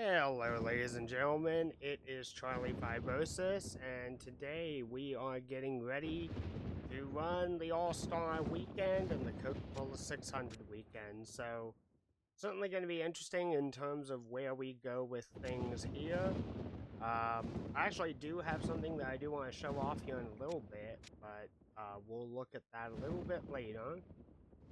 Hello, ladies and gentlemen. It is Charlie Fibrosis, and today we are getting ready to run the All-Star Weekend and the Coca Cola 600 Weekend. So, certainly going to be interesting in terms of where we go with things here. I actually do have something that I do want to show off here in a little bit, but we'll look at that a little bit later.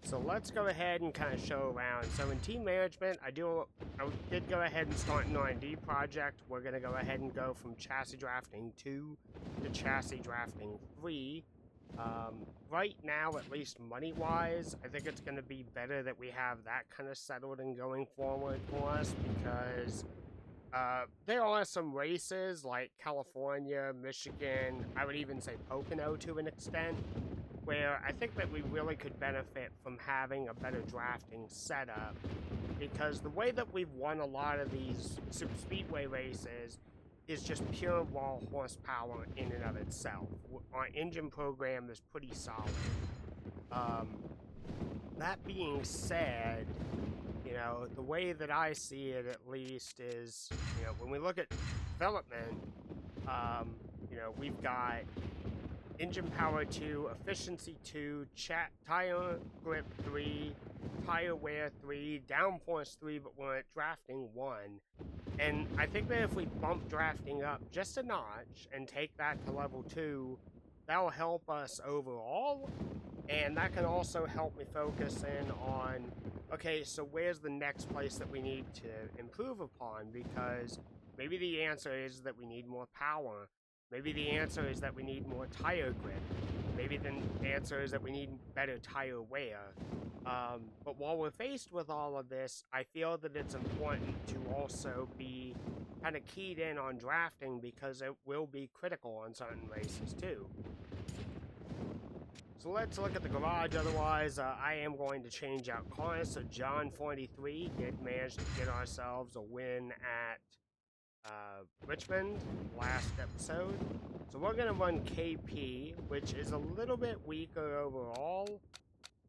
So let's go ahead and kind of show around. So in team management, I did go ahead and start an R&D project. We're going to go ahead and go from chassis drafting 2 to chassis drafting 3. Right now, at least money-wise, I think it's going to be better that we have that kind of settled and going forward for us because there are some races like California, Michigan, I would even say Pocono to an extent, where I think that we really could benefit from having a better drafting setup, because the way that we've won a lot of these super speedway races is just pure raw horsepower in and of itself. Our engine program is pretty solid. That being said, you know, the way that I see it at least is, you know, when we look at development, you know, we've got engine power 2, efficiency 2, tire grip 3, tire wear 3, downforce 3, but we're at drafting 1. And I think that if we bump drafting up just a notch and take that to level 2, that'll help us overall. And that can also help me focus in on, okay, so where's the next place that we need to improve upon? Because maybe the answer is that we need more power. Maybe the answer is that we need more tire grip. Maybe the answer is that we need better tire wear. But while we're faced with all of this, I feel that it's important to also be kind of keyed in on drafting because it will be critical on certain races too. So let's look at the garage. Otherwise, I am going to change out cars. So John 43 did manage to get ourselves a win at Richmond last episode. So we're going to run KP, which is a little bit weaker overall.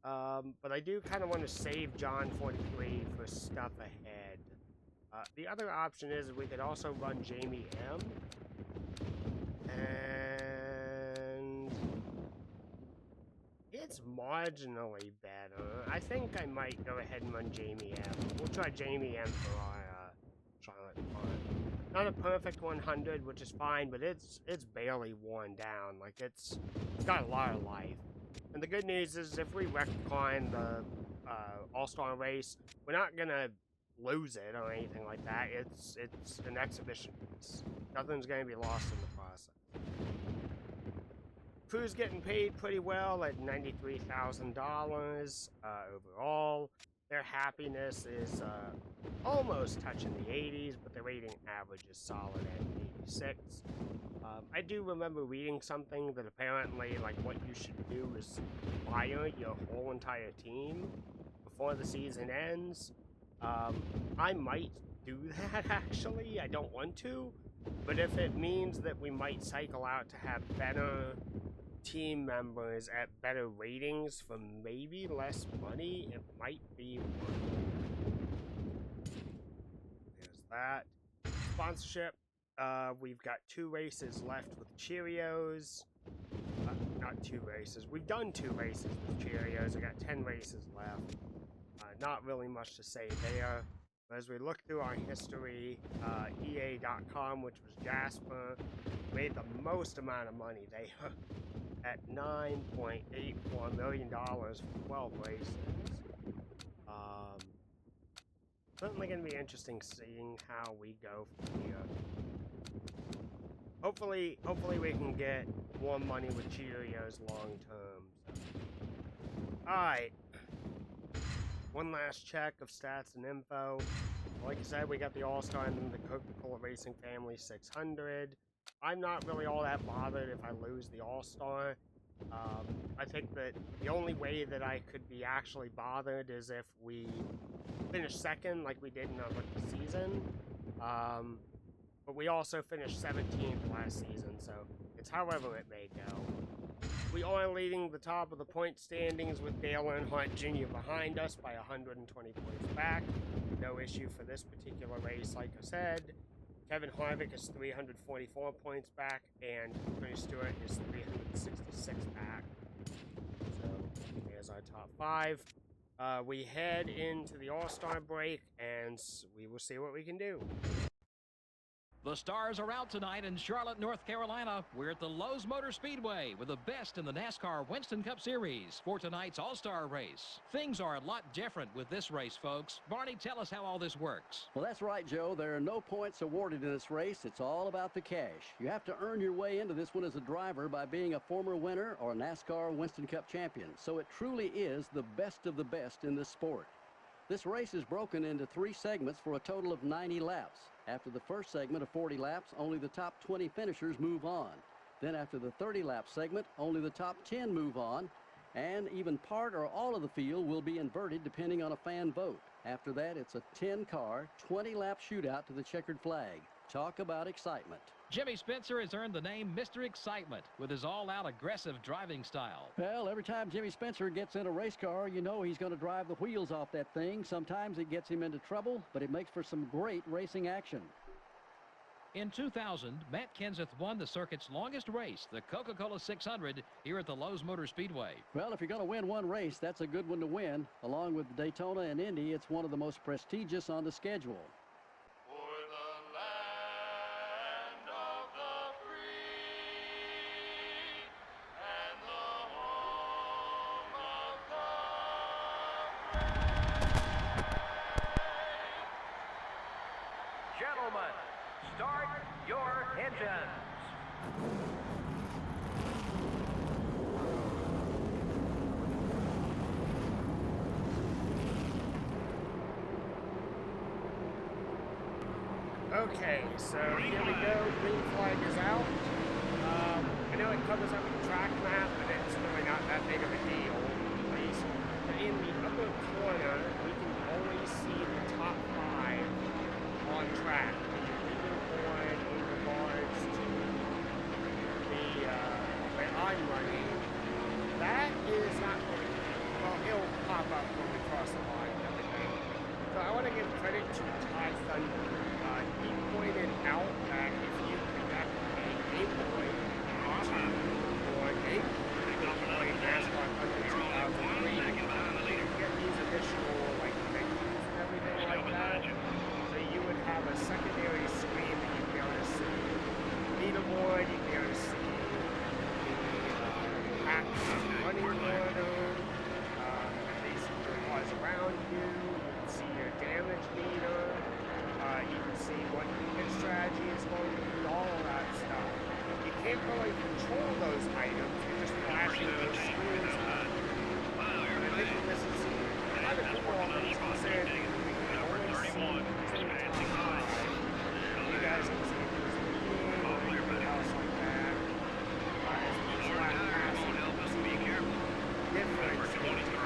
But I do kind of want to save John 43 for stuff ahead. The other option is we could also run Jamie M. And it's marginally better. I think I might go ahead and run Jamie M. We'll try Jamie M for our Charlotte Fun. Not a perfect 100, which is fine, but it's barely worn down. Like, it's got a lot of life. And the good news is if we recline the All-Star Race, we're not gonna lose it or anything like that. It's an exhibition race. Nothing's gonna be lost in the process. Crew's getting paid pretty well at $93,000 overall. Their happiness is almost touching the 80s, but the rating average is solid at 86. I do remember reading something that apparently, like, what you should do is fire your whole entire team before the season ends. I might do that, actually. I don't want to, but if it means that we might cycle out to have better team members at better ratings for maybe less money, it might be worth it. There's that. Sponsorship. We've got 2 races left with Cheerios. Not 2 races. We've done 2 races with Cheerios. We got 10 races left. Not really much to say there. But as we look through our history, EA.com, which was Jasper, made the most amount of money. They at $9.84 million for 12 races. Certainly going to be interesting seeing how we go from here. Hopefully we can get more money with Cheerios long term. So. Alright. One last check of stats and info. Like I said, we got the All-Star and the Coca Cola Racing Family 600. I'm not really all that bothered if I lose the All-Star. I think that the only way that I could be actually bothered is if we finish second like we did in our rookie season. But we also finished 17th last season, so it's however it may go. We are leading the top of the point standings with Dale Earnhardt Jr. behind us by 120 points back. No issue for this particular race, like I said. Kevin Harvick is 344 points back, and Tony Stewart is 366 back. So there's our top 5. We head into the All-Star break, and we will see what we can do. The stars are out tonight in Charlotte, North Carolina. We're at the Lowe Motor Speedway with the best in the NASCAR Winston Cup Series for tonight's All-Star Race. Things are a lot different with this race, folks. Barney, tell us how all this works. Well, that's right, Joe. There are no points awarded in this race. It's all about the cash. You have to earn your way into this one as a driver by being a former winner or NASCAR Winston Cup champion. So it truly is the best of the best in this sport. This race is broken into 3 segments for a total of 90 laps. After the first segment of 40 laps, only the top 20 finishers move on. Then after the 30-lap segment, only the top 10 move on. And even part or all of the field will be inverted depending on a fan vote. After that, it's a 10-car, 20-lap shootout to the checkered flag. Talk about excitement. Jimmy Spencer has earned the name Mr. Excitement with his all-out aggressive driving style. Well, every time Jimmy Spencer gets in a race car, you know he's going to drive the wheels off that thing. Sometimes it gets him into trouble, but it makes for some great racing action. In 2000, Matt Kenseth won the circuit's longest race, the Coca Cola 600, here at the Lowe Motor Speedway. Well, if you're going to win one race, that's a good one to win. Along with Daytona and Indy, it's one of the most prestigious on the schedule. Gentlemen, start your engines. Okay, so here we go. Green flag is out. I know it covers up the track map, but it's really not that big of a deal. At least in the upper corner, we can always see the top 5 on track. The leaderboard in regards to the where I'm running. That is not going to, well, it'll pop up when we cross the line and everything. So I want to give credit to Ty Thunder. He pointed out that if you connect a Game Boy or Game Boy NASCAR Thunder 2003, you get these additional like menus and everything like that. So you would have a secondary screen that you'd be able to see leaderboard, you'd be able to see the active running order, basically cars around you, you can see your damage meter. You can see what your strategy is going to be, all of that stuff. You can't really control those items, you're just flashing those screens. And I think this is kind of cool, all things considered. We can only see the top 5. You guys can see if there's a meeting or anything else like that. As each lap passes, you can see difference in terms of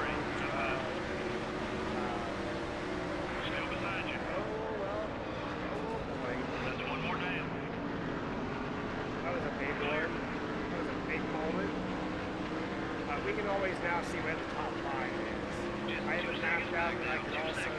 we can always now see where the top 5 is. I have it mapped out and I can also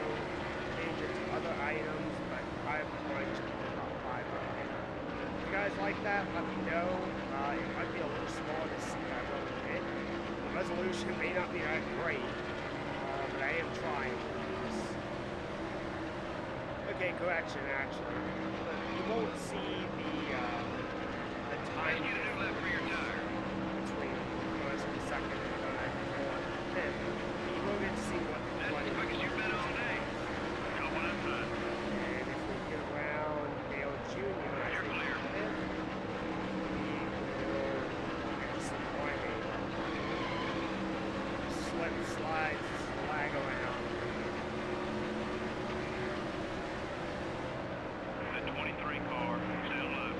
change it to other items, but I'm going to keep the top 5 right now. If you guys like that, let me know. It might be a little small to see, I will admit. The resolution may not be that great, but I am trying this. Okay, correction actually. You won't see the time difference between the first and second and third and fourth and fifth. You will get to see what the money is. And if we get around Dale Jr., I think fifth, we will get some pointing. Slip, slides, slag around. The 23 car, still low.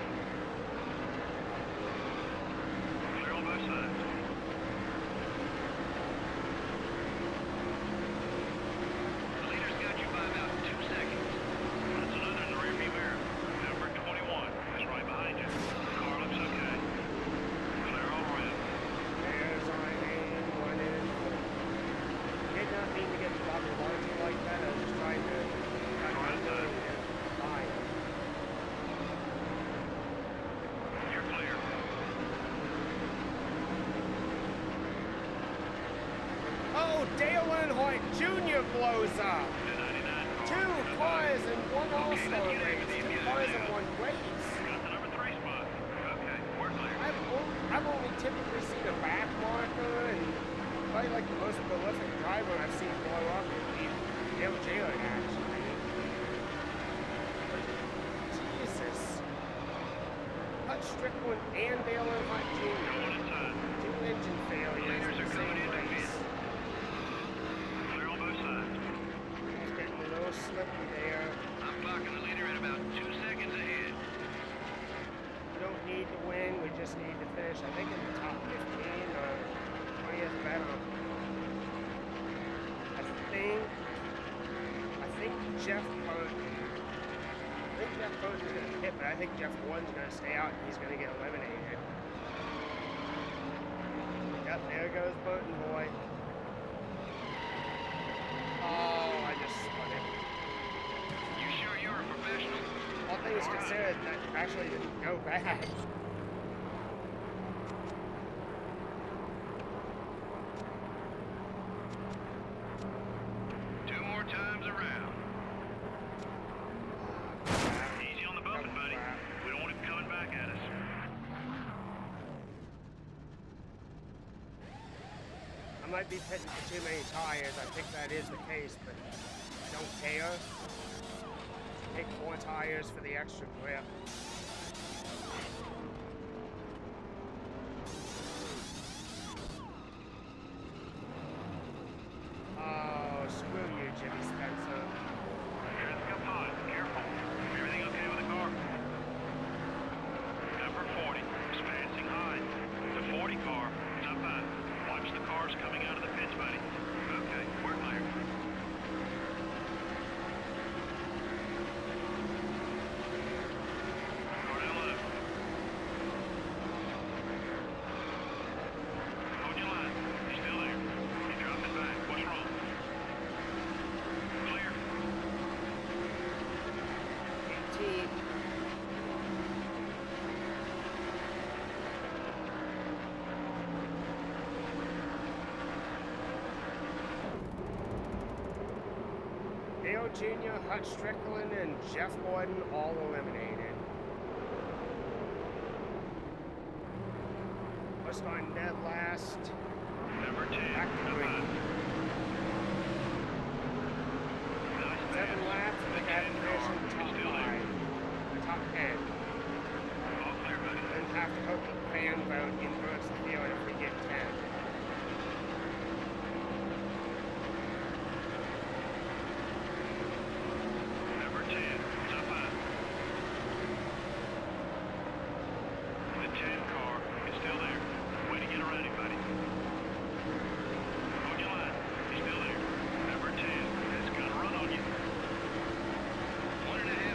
Still by side. Jr. blows up. The 99 car. 2 cars in one All-Star race. 2 cars in one race. Got the number 3 spot. Okay, we're clear. I've only typically seen a back marker, and probably like the most prolific driver I've seen blow up would be Dale Jalen, actually. But, Jesus. Hutch Strickland and Dale Earnhardt Jr. Going inside. 2 engine failures in Leaders the are coming same into race. pit. Clear on both sides. He's getting a little slippy there. I'm clocking the leader at about 2 seconds ahead. We don't need to win, we just need to finish, I think, in the top 15 or 20th better. I think Jeff Burton's gonna hit, but I think Jeff Gordon's gonna stay out and he's gonna get eliminated. Yep, there goes Burton boy. Oh, I just spun it. You sure you're a professional? All things considered, that actually didn't go bad. Two more times around. Easy on the bumping, buddy. We don't want him coming back at us. I might be pitting for too many tires. I think that is the case, but I don't care. Take 4 tires for the extra grip. Oh, screw you, Jimmy Spencer. Here at the cup pod. Careful. Everything okay with the car? Number 40 is passing high. The 40 car is up high. Watch the cars coming out of the pits, buddy. Okay, we're clear. Car down low. Hold your line. He's still there. He dropped it back. What's wrong? Clear. 18. Dale Jr., Hutch Strickland, and Jeff Gordon all eliminated. We're starting dead last. Number 10. Back to up green. high. Nice 7 pass. laps, The we got to 10 finish car in the is top still there. 5. The top 10. All clear, buddy. Then have to hope the fan vote inverts the field if we get 10. Number 10 is up high. The 10 car is still there. Way to get around him, buddy. Hold your line. He's still there. Number 10 has got a run on you. 1.5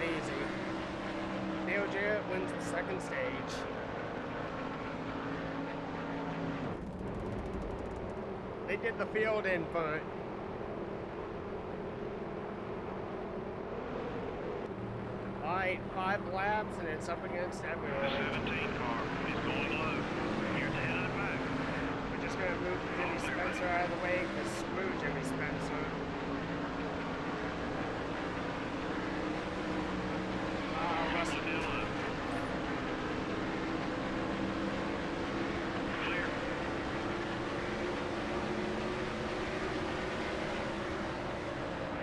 easy. Dale Jarrett wins the second stage. They did the field in front. Alright, 5 laps and it's up against everyone. The 17 car is going low. Here's the head of the pack. We're just gonna move Jimmy Spencer out of the way because screw Jimmy Spencer. Russell Dillon. Clear.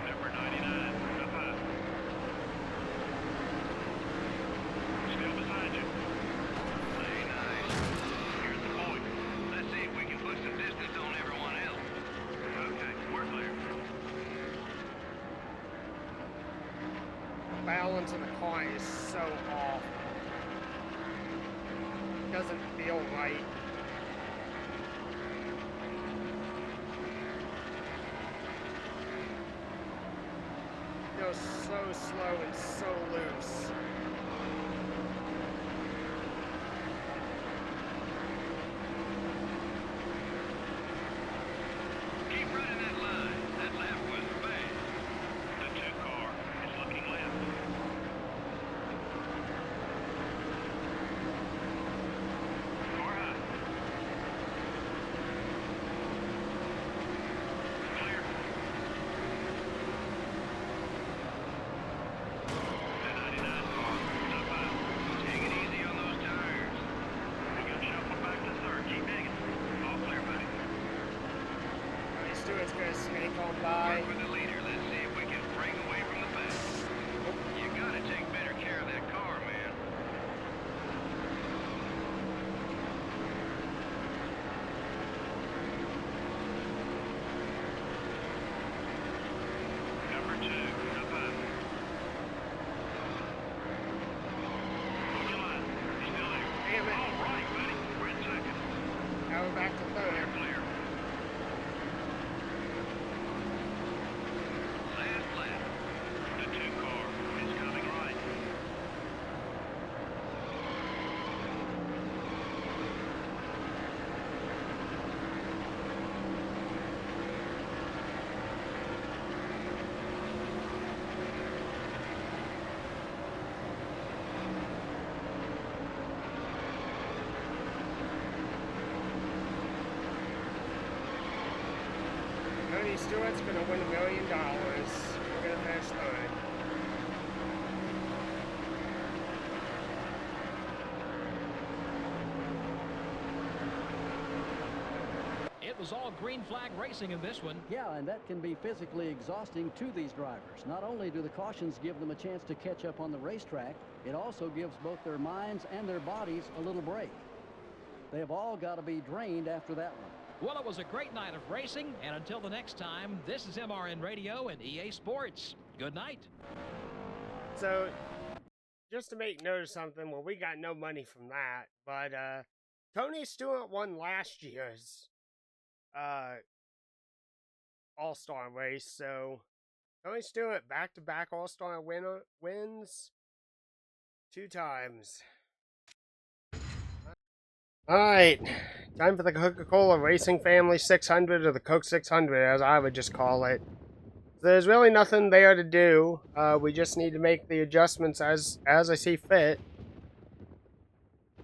Number 99, up high. Still behind you. Very nice. Here's the point. Let's see if we can put some distance on everyone else. Okay, we're clear. The balance of the car is so off. Doesn't feel right. Feels so slow and so loose. Keep running that line. That lap was bad. The 2 car is looking left. Car high. Clear. The 99 car is up high. Take it easy on those tires. We're gonna shuffle back to third. Keep digging. All clear, buddy. Tony Stewart's gonna snake on by. Work with the leader. Let's see if we can break away from the back. You gotta take better care of that car, man. Number 2, up high. Hold your line. He's still there. Damn it. All right, buddy. We're in second. Now we're back to Clear, third. clear. Last lap. The 2 car is coming right. Tony Stewart's gonna win $1 million. We're gonna finish third. It was all green flag racing in this one. Yeah, and that can be physically exhausting to these drivers. Not only do the cautions give them a chance to catch up on the racetrack, it also gives both their minds and their bodies a little break. They have all got to be drained after that one. Well, it was a great night of racing, and until the next time, this is MRN Radio and EA Sports. Good night. So, just to make note of something, well, we got no money from that, but Tony Stewart won last year's All-Star Race, so Tony Stewart back-to-back All-Star wins 2 times. Alright, time for the Coca Cola Racing Family 600, or the Coke 600 as I would just call it. There's really nothing there to do. We just need to make the adjustments as I see fit.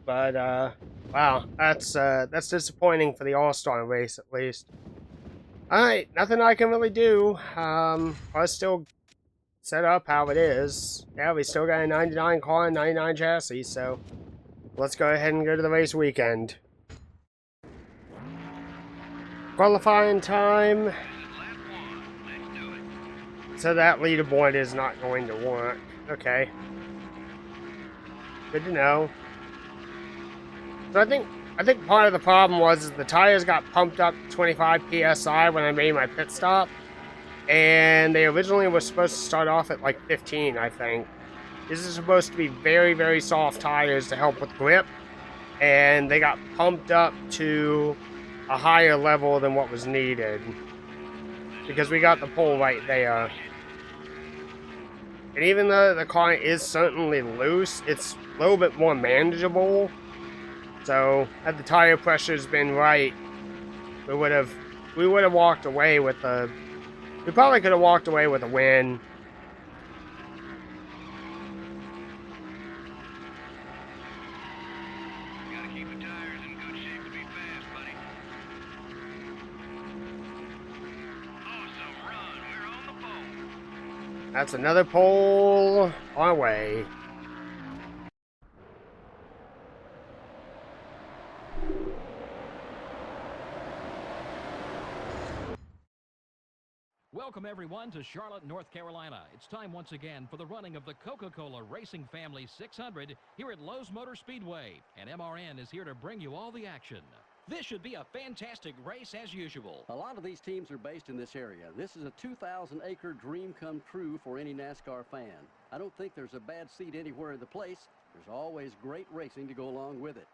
But wow, that's disappointing for the All-Star race at least. Alright, nothing I can really do. I still set up how it is. Yeah, we still got a 99 car and 99 chassis, so let's go ahead and go to the race weekend. Qualifying time. So that leaderboard is not going to work. Okay. Good to know. So I think part of the problem was the tires got pumped up to 25 PSI when I made my pit stop. And they originally were supposed to start off at like 15, I think. This is supposed to be very, very soft tires to help with grip. And they got pumped up to a higher level than what was needed. Because we got the pole right there. And even though the car is certainly loose, it's a little bit more manageable. So, had the tire pressures been right, we would have walked away with a, we probably could have walked away with a win. Gotta keep the tires in good shape to be fast, buddy. Awesome run. We're on the pole. That's another pole our way. Welcome, everyone, to Charlotte, North Carolina. It's time once again for the running of the Coca Cola Racing Family 600 here at Lowe's Motor Speedway. And MRN is here to bring you all the action. This should be a fantastic race as usual. A lot of these teams are based in this area. This is a 2,000-acre dream come true for any NASCAR fan. I don't think there's a bad seat anywhere in the place. There's always great racing to go along with it.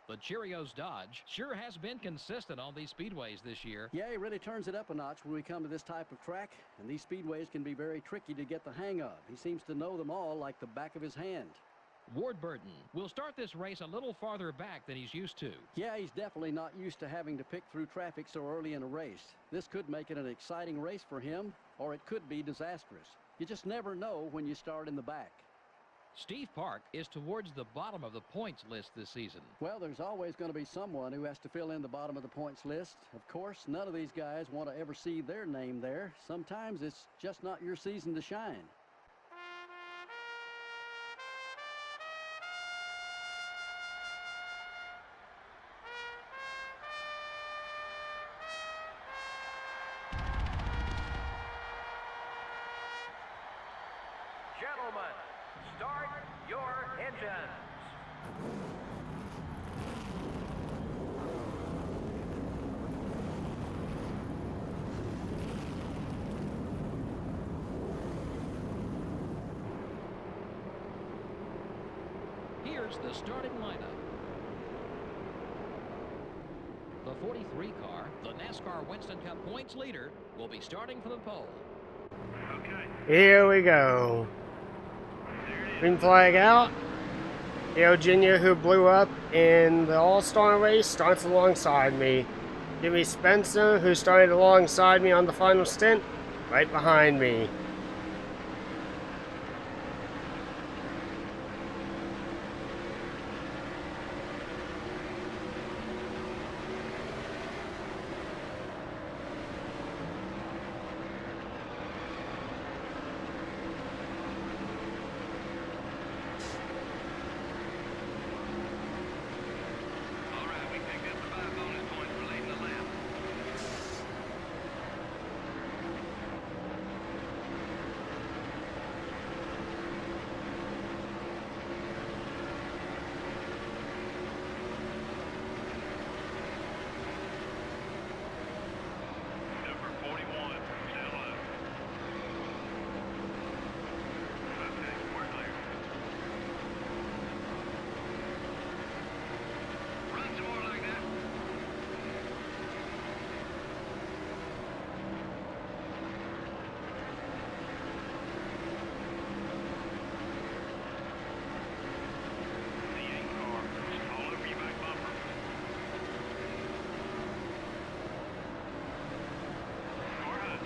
The Cheerios Dodge sure has been consistent on these speedways this year. Yeah, he really turns it up a notch when we come to this type of track, and these speedways can be very tricky to get the hang of. He seems to know them all like the back of his hand. Ward Burton will start this race a little farther back than he's used to. Yeah, he's definitely not used to having to pick through traffic so early in a race. This could make it an exciting race for him, or it could be disastrous. You just never know when you start in the back. Steve Park is towards the bottom of the points list this season. Well, there's always going to be someone who has to fill in the bottom of the points list. Of course, none of these guys want to ever see their name there. Sometimes it's just not your season to shine. Gentlemen, start your engines. Here's the starting lineup. The 43 car, the NASCAR Winston Cup points leader, will be starting from the pole. Okay. Here we go. Green flag out. Dale Jr., who blew up in the All-Star Race, starts alongside me. Jimmy Spencer, who started alongside me on the final stint, right behind me. All right, we picked up the 5 bonus points for leading the lap. Number 41, still up. Okay, we're clear. Run some more like that. The 8 car is all over your back bumper. Car high.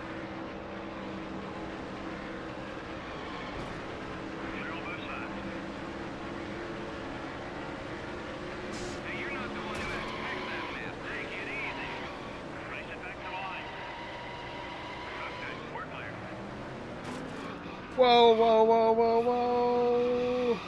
Clear on both sides. Hey, you're not the one who has to fix that mess. Take it easy. Race it back to the line. Okay, we're clear. Whoa, whoa, whoa, whoa, whoa.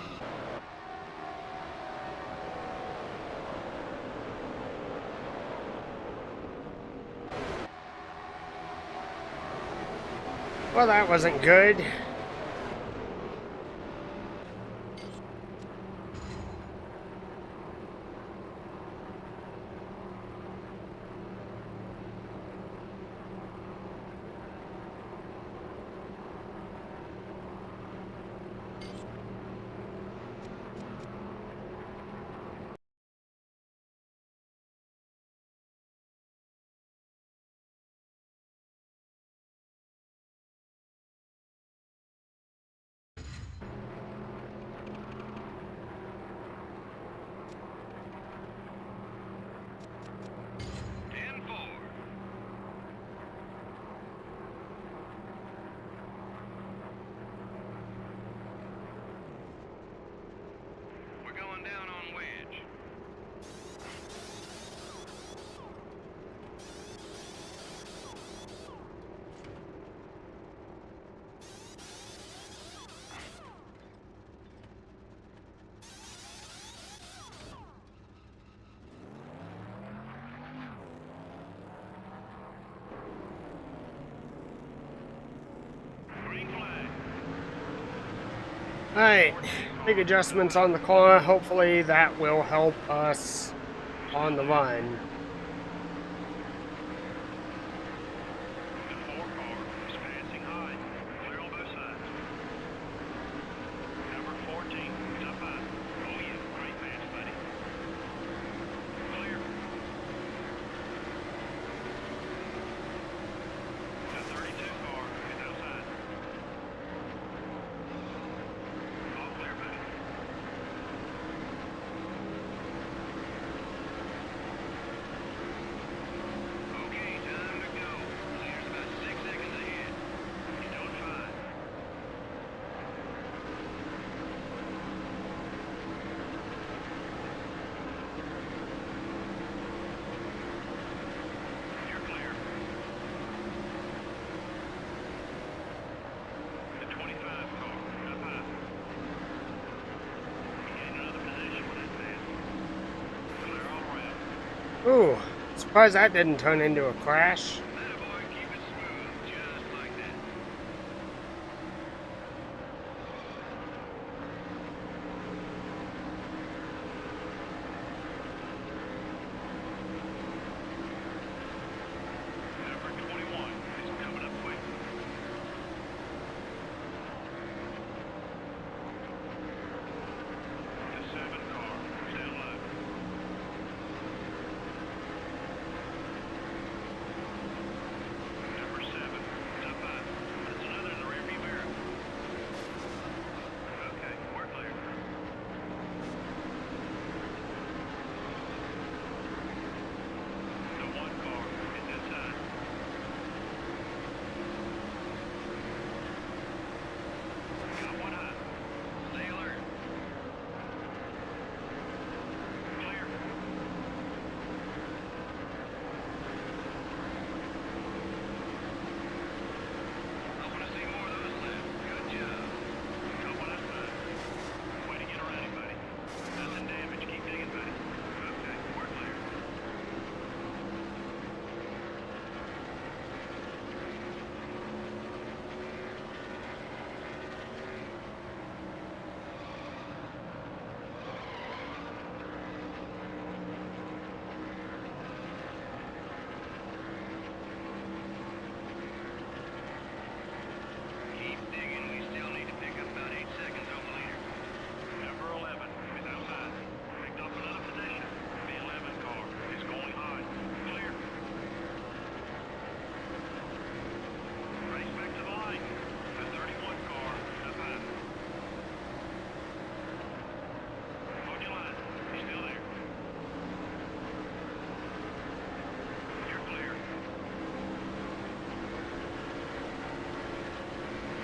Well, that wasn't good. Alright, big adjustments on the car. Hopefully that will help us on the run. The 4 car is passing high. Clear on both sides. Number 14 is up high. Oh yeah, great pass, buddy. Clear. The 32 car is outside. All clear, buddy. Okay, time to go. Leader's about 6 seconds ahead. He's doing fine. You're clear. The 25 car, up high. He gained another position with that pass. Clear all around. Ooh, surprised that didn't turn into a crash. That boy, keep it smooth, just like that. Number 21 is coming up quick. The 7 car is down low. Number 7 is up high. That's another in the rearview mirror. Okay, we're clear. The 1 car is inside. Got one high. Stay alert. Clear. I want to see more of those left. Good job. Got one outside. Way to get around him, buddy. Nothing damaged. Keep digging, buddy. Okay, we're clear. Keep digging. We still need to pick up about 8 seconds on the leader. Number 11 is outside. Picked up another position. The 11 car is going high. Clear. Race back to the line. The 31 car up high. Hold your line. He's still there. You're clear.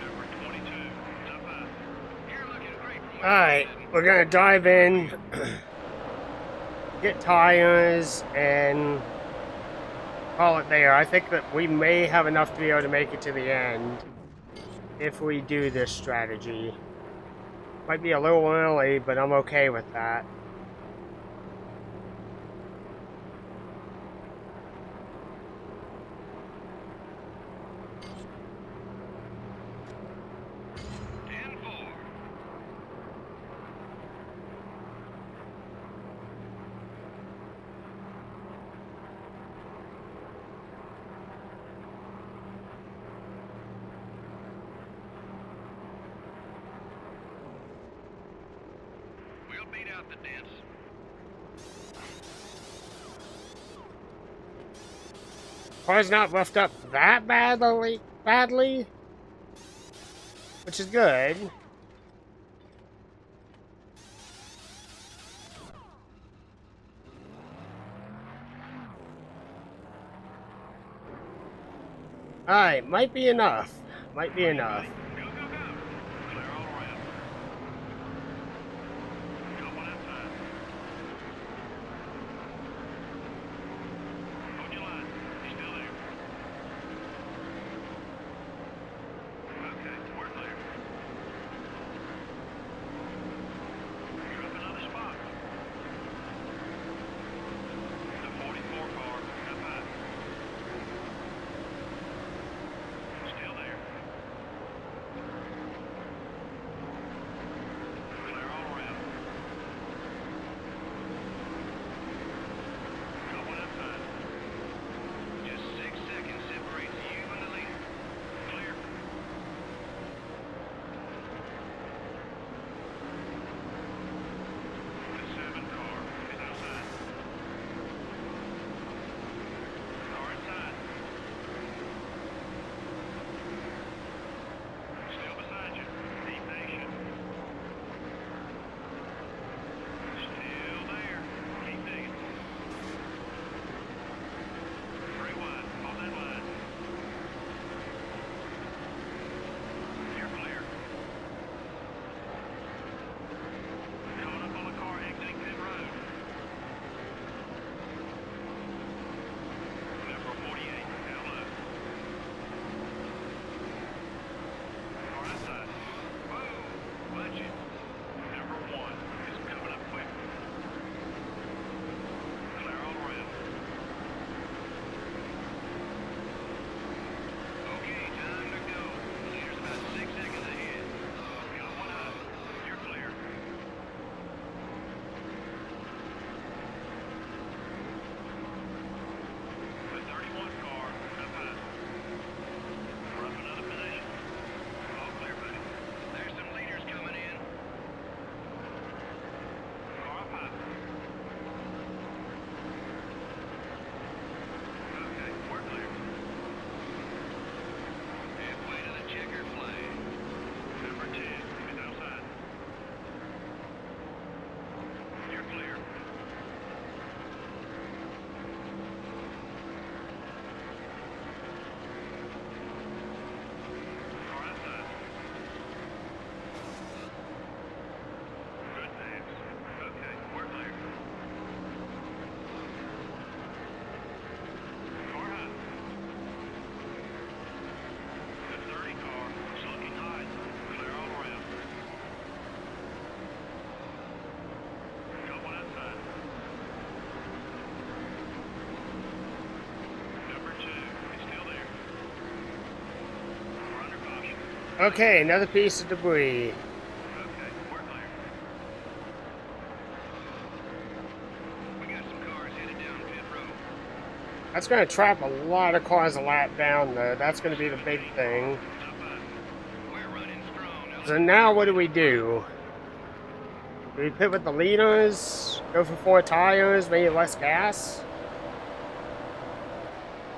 Number 22 is up high. You're looking great from where Alright, you're sitting. we're gonna dive in, get tires, and call it there. I think that we may have enough to be able to make it to the end if we do this strategy. Might be a little early, but I'm okay with that. We'll beat out the dents. Car's not roughed up that badly, which is good. Alright, might be enough. Might be enough. Go, go, go. Clear all around. Got one outside. Hold your line. He's still there. Okay, we're clear. Drop another spot. The 44 car up high. Still there. Okay, another piece of debris. Okay, we're clear. We got some cars headed down pit road. That's going to trap a lot of cars a lap down, though. That's going to be the big thing. Top five. We're running strong. So now what do we do? Do we pit with the leaders? Go for 4 tires, maybe less gas?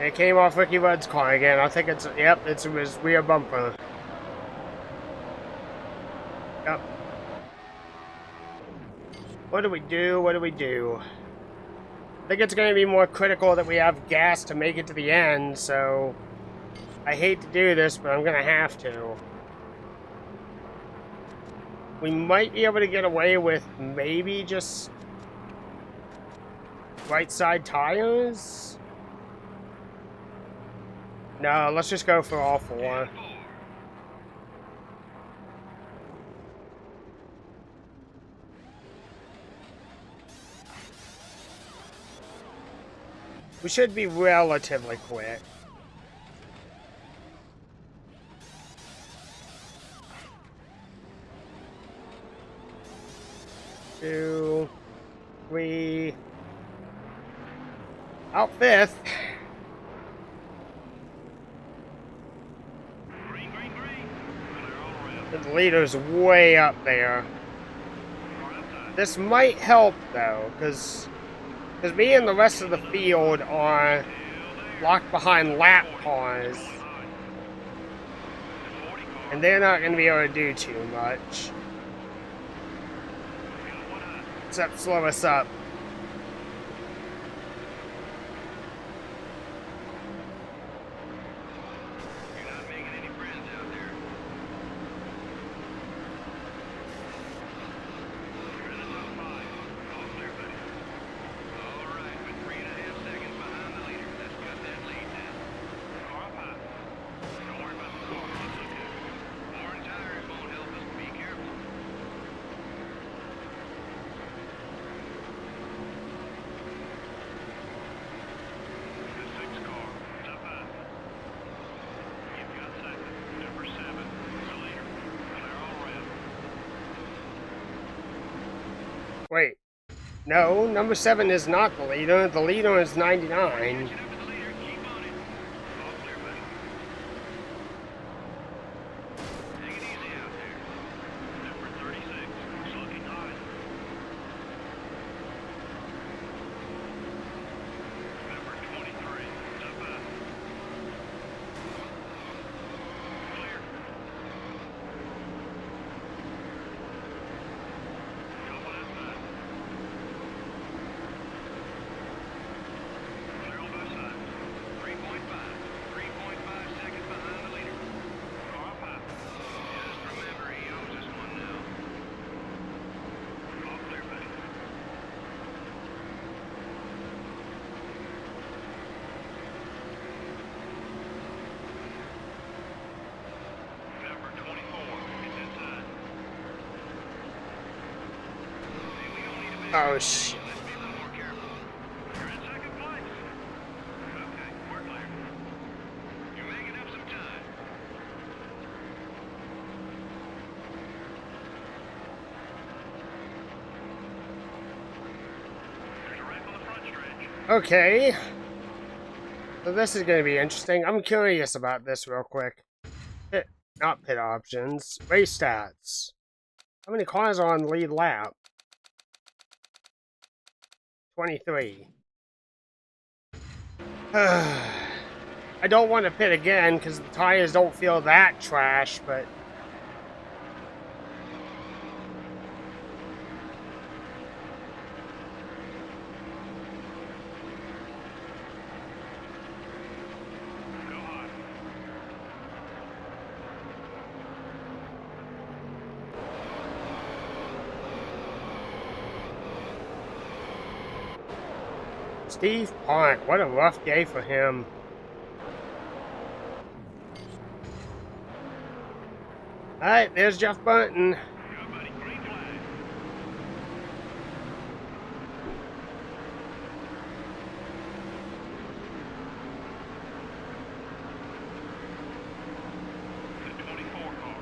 It came off Ricky Rudd's car again. I think it's, yep, it was rear bumper. Yep. What do we do? What do we do? I think it's going to be more critical that we have gas to make it to the end, so I hate to do this, but I'm going to have to. We might be able to get away with maybe just right side tires? No, let's just go for all 4. We should be relatively quick. Two, 3, out 5th. Green, green, green. Clear all around. The leader's way up there. Car outside. This might help though, because me and the rest of the field are locked behind lap cars, and they're not going to be able to do too much, except slow us up. You're not making any friends out there. You're in the top 5. All clear, buddy. All right, with 3.5 seconds behind the leader. That's got that lead now. Car up high. Don't worry about the car. It's okay. Foreign tires won't help us. Be careful. The 6 car. It's up high. You've got second. Number 7. The leader. Clear all around. Wait, no, number 7 is not the leader. The leader is 99. Catching up to the leader. Keep on it. All clear, buddy. Take it easy out there. Number 36. It's looking hot. Number 23. It's up high. Clear. Couple outside. Clear on both sides. 3.5. 3.5 seconds behind the leader. Car up high. Just remember, he owes us one now. All clear, buddy. Number 24. It's inside. Hey, we don't need to make Oh, a shit. Let's be a little more careful. You're in second place. Okay, we're clear. You're making up some time. There's a wreck on the front stretch. Okay. So this is going to be interesting. I'm curious about this real quick. Not pit options. Race stats. How many cars are on the lead lap? 23. I don't want to pit again because the tires don't feel that trash, but Go hot. Steve Park, what a rough day for him. Alright, there's Jeff Burton. Go, buddy. Green flag. The 24 car.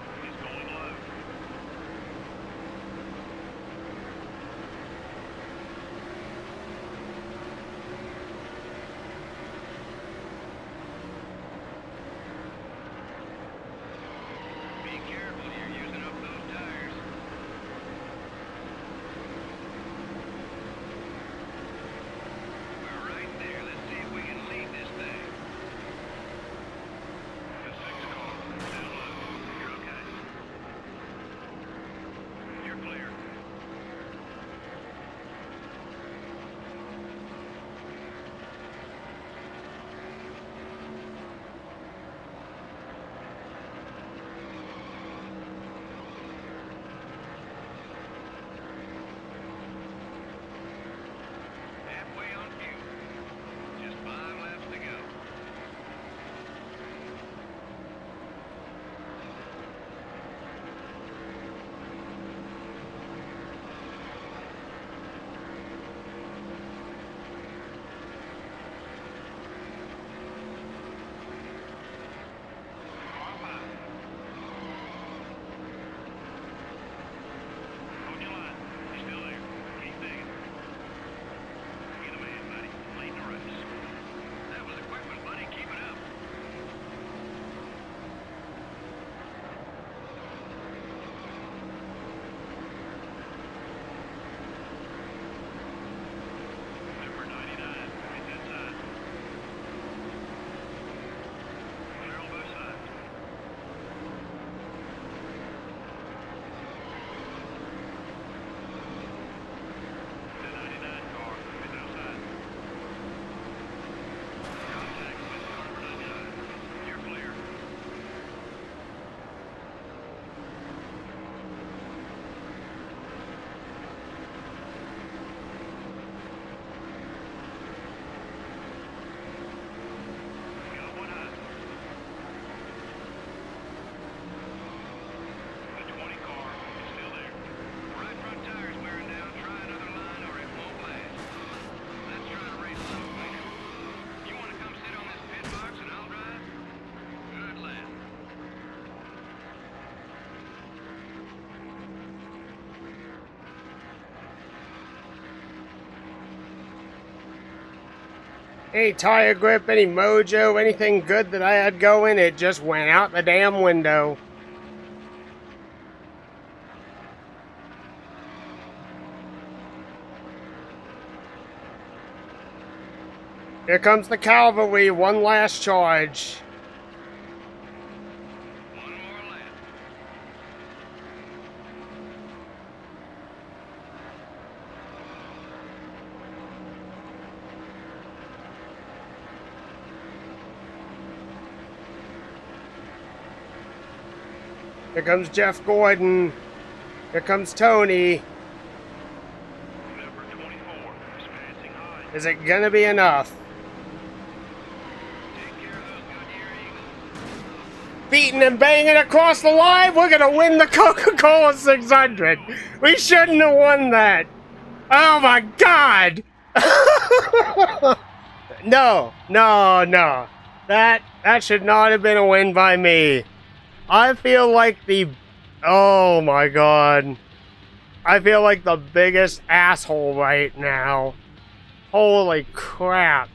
Any tire grip, any mojo, anything good that I had going, it just went out the damn window. Here comes the cavalry, one last charge. One more lap. Here comes Jeff Gordon. Here comes Tony. Number 24 is passing high. Is it gonna be enough? Take care of those Goodyear Eagles. Beating and banging across the line, we're gonna win the Coca Cola 600. We shouldn't have won that. Oh my God! No. That should not have been a win by me. I feel like oh my God. I feel like the biggest asshole right now. Holy crap.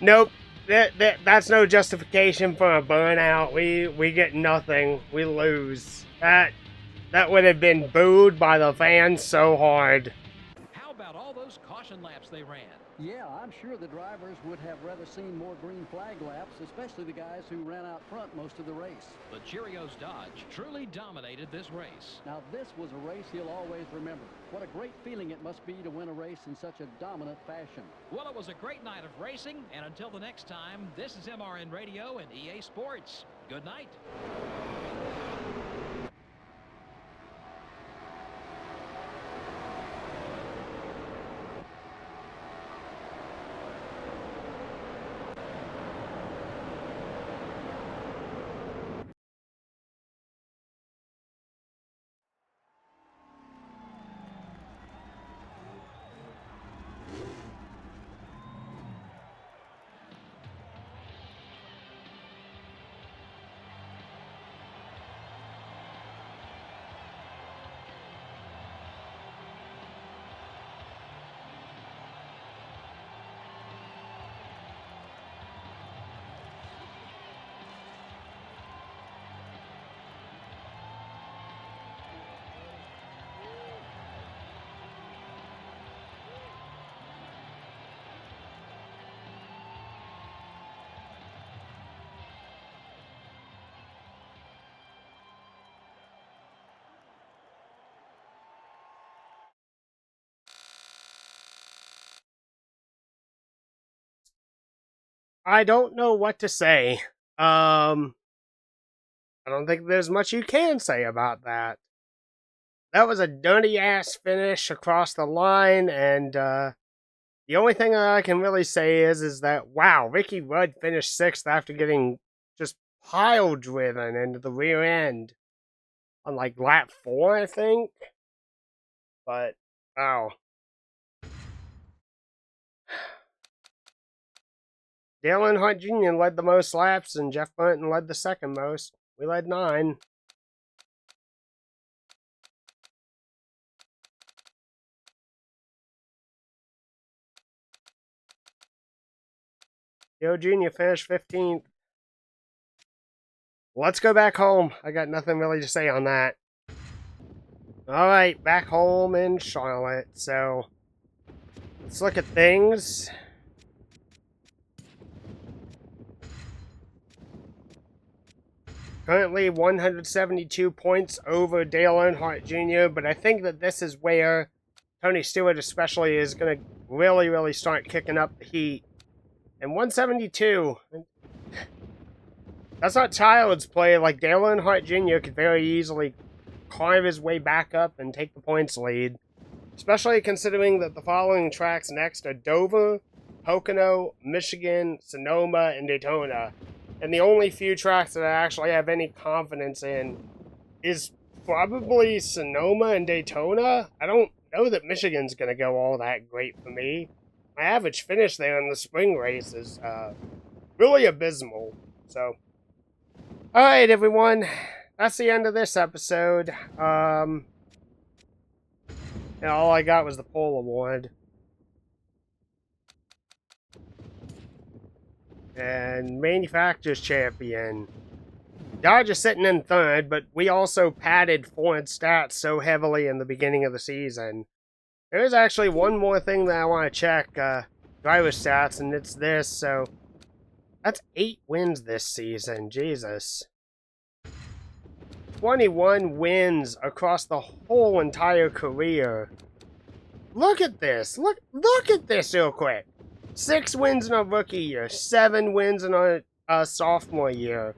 Nope. That's no justification for a burnout. We get nothing. We lose. That would have been booed by the fans so hard. How about all those caution laps they ran? Yeah, I'm sure the drivers would have rather seen more green flag laps, especially the guys who ran out front most of the race. The Cheerios Dodge truly dominated this race. Now, this was a race he'll always remember. What a great feeling it must be to win a race in such a dominant fashion. Well, it was a great night of racing, and until the next time, this is MRN Radio and EA Sports. Good night. I don't know what to say. I don't think there's much you can say about that. That was a dirty ass finish across the line, and the only thing I can really say is that wow, Ricky Rudd finished 6th after getting just pile driven into the rear end on like lap 4, I think. But wow. Dale Earnhardt Jr. led the most laps, and Jeff Burton led the second most. We led 9. Dale Jr. finished 15th. Let's go back home. I got nothing really to say on that. Alright, back home in Charlotte. So, let's look at things. Currently 172 points over Dale Earnhardt Jr., but I think that this is where Tony Stewart especially is going to really start kicking up the heat. And 172, that's not child's play. Like, Dale Earnhardt Jr. could very easily carve his way back up and take the points lead. Especially considering that the following tracks next are Dover, Pocono, Michigan, Sonoma, and Daytona. And the only few tracks that I actually have any confidence in is probably Sonoma and Daytona. I don't know that Michigan's going to go all that great for me. My average finish there in the spring race is really abysmal. So, alright everyone, that's the end of this episode. And all I got was the pole award. And manufacturers champion. Dodge is sitting in third, but we also padded Ford stats so heavily in the beginning of the season. There is actually one more thing that I want to check, driver stats, and it's this, so that's 8 wins this season, Jesus. 21 wins across the whole entire career. Look at this, look at this real quick. 6 wins in our rookie year, 7 wins in our sophomore year.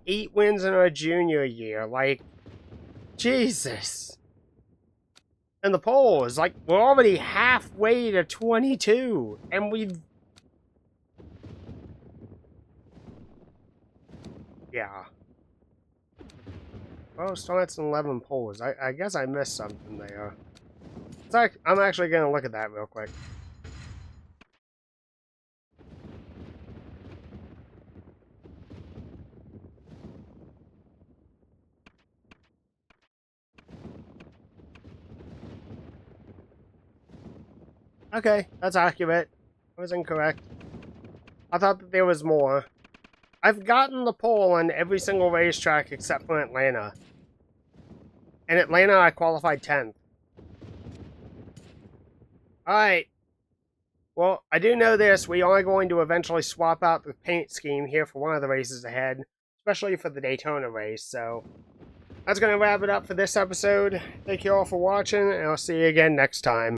8 wins in our junior year, like, Jesus. And the polls, like, we're already halfway to 22, and we've... Yeah. Oh, starts in 11 polls. I guess I missed something there. It's like, I'm actually going to look at that real quick. Okay, that's accurate. I was incorrect. I thought that there was more. I've gotten the pole on every single racetrack except for Atlanta. In Atlanta, I qualified 10th. Alright. Well, I do know this. We are going to eventually swap out the paint scheme here for one of the races ahead. Especially for the Daytona race, so... That's going to wrap it up for this episode. Thank you all for watching, and I'll see you again next time.